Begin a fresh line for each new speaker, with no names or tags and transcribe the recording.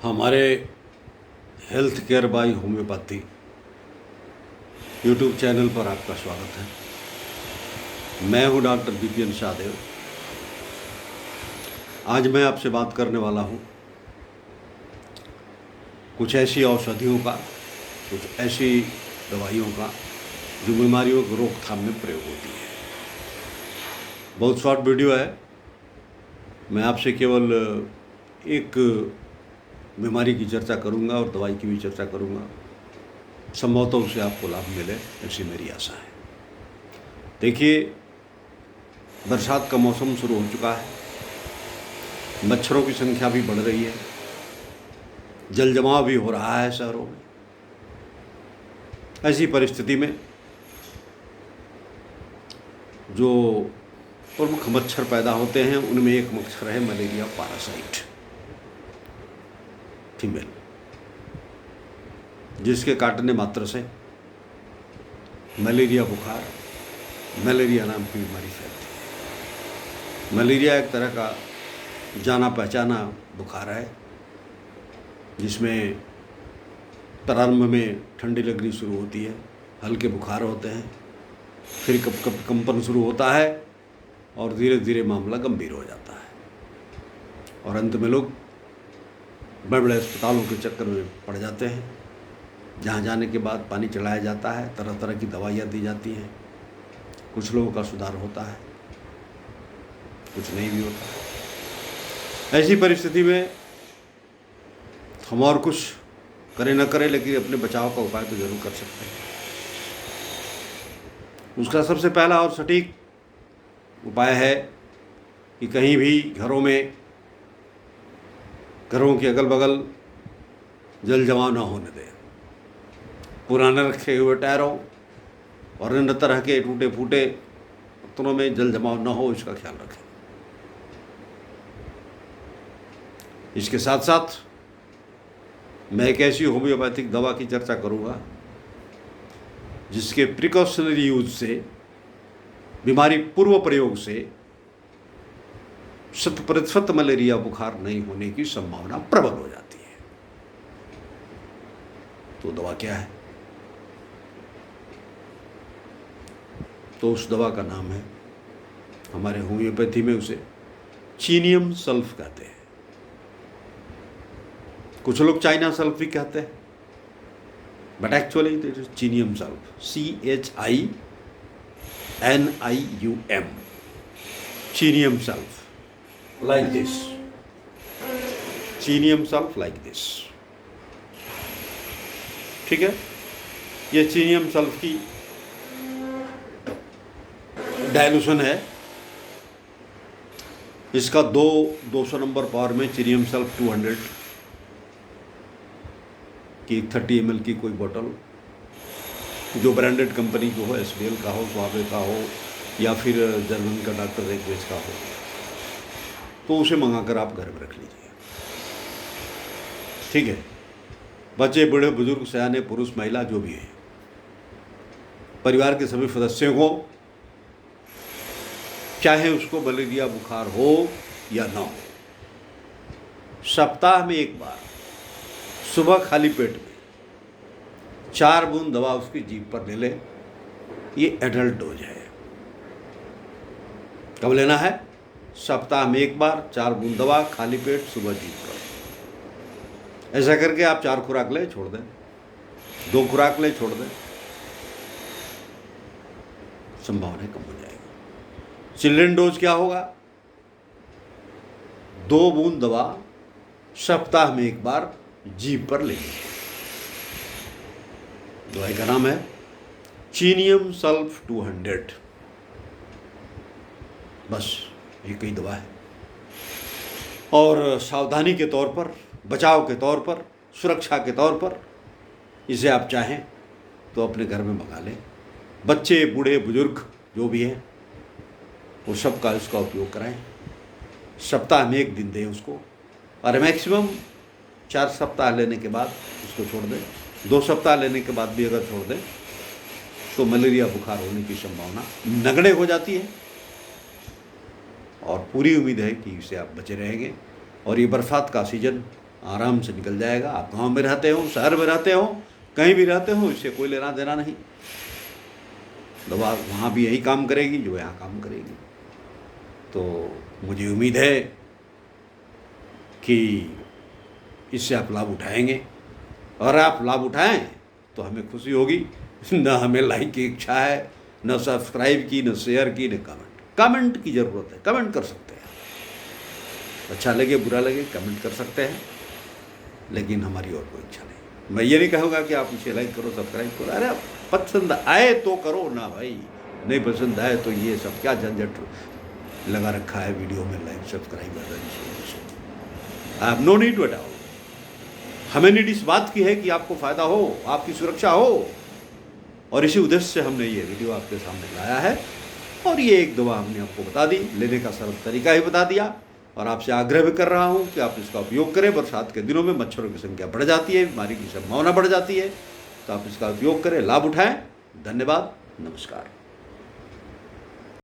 हमारे health care by homeopathy YouTube channel पर आपका स्वागत है। मैं हूं डॉक्टर बीपीएन शाहदेव। आज मैं आपसे बात करने वाला हूं कुछ ऐसी औषधियों का, कुछ ऐसी दवाइयों का जो बीमारियों की रोकथाम में प्रयोग होती है। बहुत शॉर्ट वीडियो है। मैं आपसे केवल एक बीमारी की चर्चा करूंगा और दवाई की भी चर्चा करूंगा। संभवतः उससे आपको लाभ मिले, ऐसी मेरी आशा है। देखिए, बरसात का मौसम शुरू हो चुका है। मच्छरों की संख्या भी बढ़ रही है। जल जमाव भी हो रहा है शहरों में। ऐसी परिस्थिति में जो प्रमुख मच्छर पैदा होते हैं उनमें एक मच्छर है मलेरिया पैरासाइट फीमेल, जिसके काटने मात्र से मलेरिया बुखार, मलेरिया नाम की बीमारी फैलती है। मलेरिया एक तरह का जाना पहचाना बुखार है, जिसमें प्रारंभ में ठंडी लगनी शुरू होती है, हल्के बुखार होते हैं, फिर कब कब कंपन शुरू होता है और धीरे धीरे मामला गंभीर हो जाता है और अंत में लोग बड़े बड़े अस्पतालों के चक्कर में पड़ जाते हैं, जहाँ जाने के बाद पानी चढ़ाया जाता है, तरह तरह की दवाइयाँ दी जाती हैं। कुछ लोगों का सुधार होता है, कुछ नहीं भी होता। ऐसी परिस्थिति में हम और कुछ करें न करें, लेकिन अपने बचाव का उपाय तो जरूर कर सकते हैं। उसका सबसे पहला और सटीक उपाय है कि कहीं भी घरों के अगल बगल जल जमाव न होने दें। पुराने रखे हुए टायरों और अन्य तरह के टूटे फूटे बर्तनों में जल जमाव न हो, इसका ख्याल रखें। इसके साथ साथ मैं एक ऐसी होम्योपैथिक दवा की चर्चा करूंगा जिसके प्रिकॉशनरी यूज से, बीमारी पूर्व प्रयोग से 100% मलेरिया बुखार नहीं होने की संभावना प्रबल हो जाती है। तो दवा क्या है? तो उस दवा का नाम है, हमारे होम्योपैथी में उसे चीनियम सल्फ कहते हैं। कुछ लोग चाइना सल्फ भी कहते हैं, but actually it is chininum sulph, CHINIUM, chininum sulph, like this, chininum sulph like this। ठीक है, ये चीनियम सल्फ की डाइल्यूशन है। इसका 200 नंबर पावर में चीनियम सल्फ 200 की 30 ml की कोई बोतल, जो ब्रांडेड कंपनी की हो, SBL का हो, स्वाबे का हो, या फिर जर्मन का डॉक्टर रेगवेज का हो, तो उसे मंगाकर आप घर में रख लीजिए। ठीक है, बच्चे, बूढ़े, बुजुर्ग, सयाने, पुरुष, महिला, जो भी है, परिवार के सभी सदस्यों को, चाहे उसको मलेरिया बुखार हो या ना हो, सप्ताह में एक बार सुबह खाली पेट में 4 बूंद दवा उसकी जीभ पर ले ले। ये एडल्ट डोज है। कब लेना है? सप्ताह में एक बार 4 बूंद दवा खाली पेट सुबह जीभ पर। ऐसा करके आप 4 खुराक ले छोड़ दें, 2 खुराक ले छोड़ दें, संभावना कम हो जाएगी। चिल्ड्रन डोज क्या होगा? 2 बूंद दवा सप्ताह में एक बार जीभ पर लेंगे। दवाई का नाम है चीनियम सल्फ 200। बस एक ही दवा है। और सावधानी के तौर पर, बचाव के तौर पर, सुरक्षा के तौर पर इसे आप चाहें तो अपने घर में मंगा लें। बच्चे, बूढ़े, बुजुर्ग जो भी हैं, वो सबका इसका उपयोग कराएं। सप्ताह में 1 दिन दें उसको, और मैक्सिमम 4 सप्ताह लेने के बाद उसको छोड़ दें। 2 सप्ताह लेने के बाद भी अगर छोड़ दें तो मलेरिया बुखार होने की संभावना नगण्य हो जाती है और पूरी उम्मीद है कि इससे आप बचे रहेंगे। और ये बरसात का सीजन आराम से निकल जाएगा। आप गांव में रहते हो, शहर में रहते हो, कहीं भी रहते हो, इससे कोई लेना देना नहीं। दवा वहाँ भी यही काम करेगी जो यहाँ काम करेगी। तो मुझे उम्मीद है कि इससे आप लाभ उठाएंगे, और आप लाभ उठाएं तो हमें खुशी होगी। न हमें लाइक की इच्छा है, न सब्सक्राइब की, न शेयर की, न कमेंट की ज़रूरत है। कमेंट कर सकते हैं, अच्छा लगे बुरा लगे कमेंट कर सकते हैं, लेकिन हमारी और कोई इच्छा नहीं। मैं ये नहीं कहूँगा कि आप इसे लाइक करो, सब्सक्राइब करो। अरे पसंद आए तो करो ना भाई, नहीं पसंद आए तो ये सब क्या झंझट लगा रखा है वीडियो में, लाइक सब्सक्राइब आप नो नीड टू अटाओ। हमें नीड इस बात की है कि आपको फ़ायदा हो, आपकी सुरक्षा हो, और इसी उद्देश्य से हमने ये वीडियो आपके सामने लाया है। और ये एक दवा हमने आपको बता दी, लेने का सरल तरीका ही बता दिया, और आपसे आग्रह भी कर रहा हूँ कि आप इसका उपयोग करें। बरसात के दिनों में मच्छरों की संख्या बढ़ जाती है, बीमारी की संभावना बढ़ जाती है, तो आप इसका उपयोग करें, लाभ उठाएं। धन्यवाद, नमस्कार।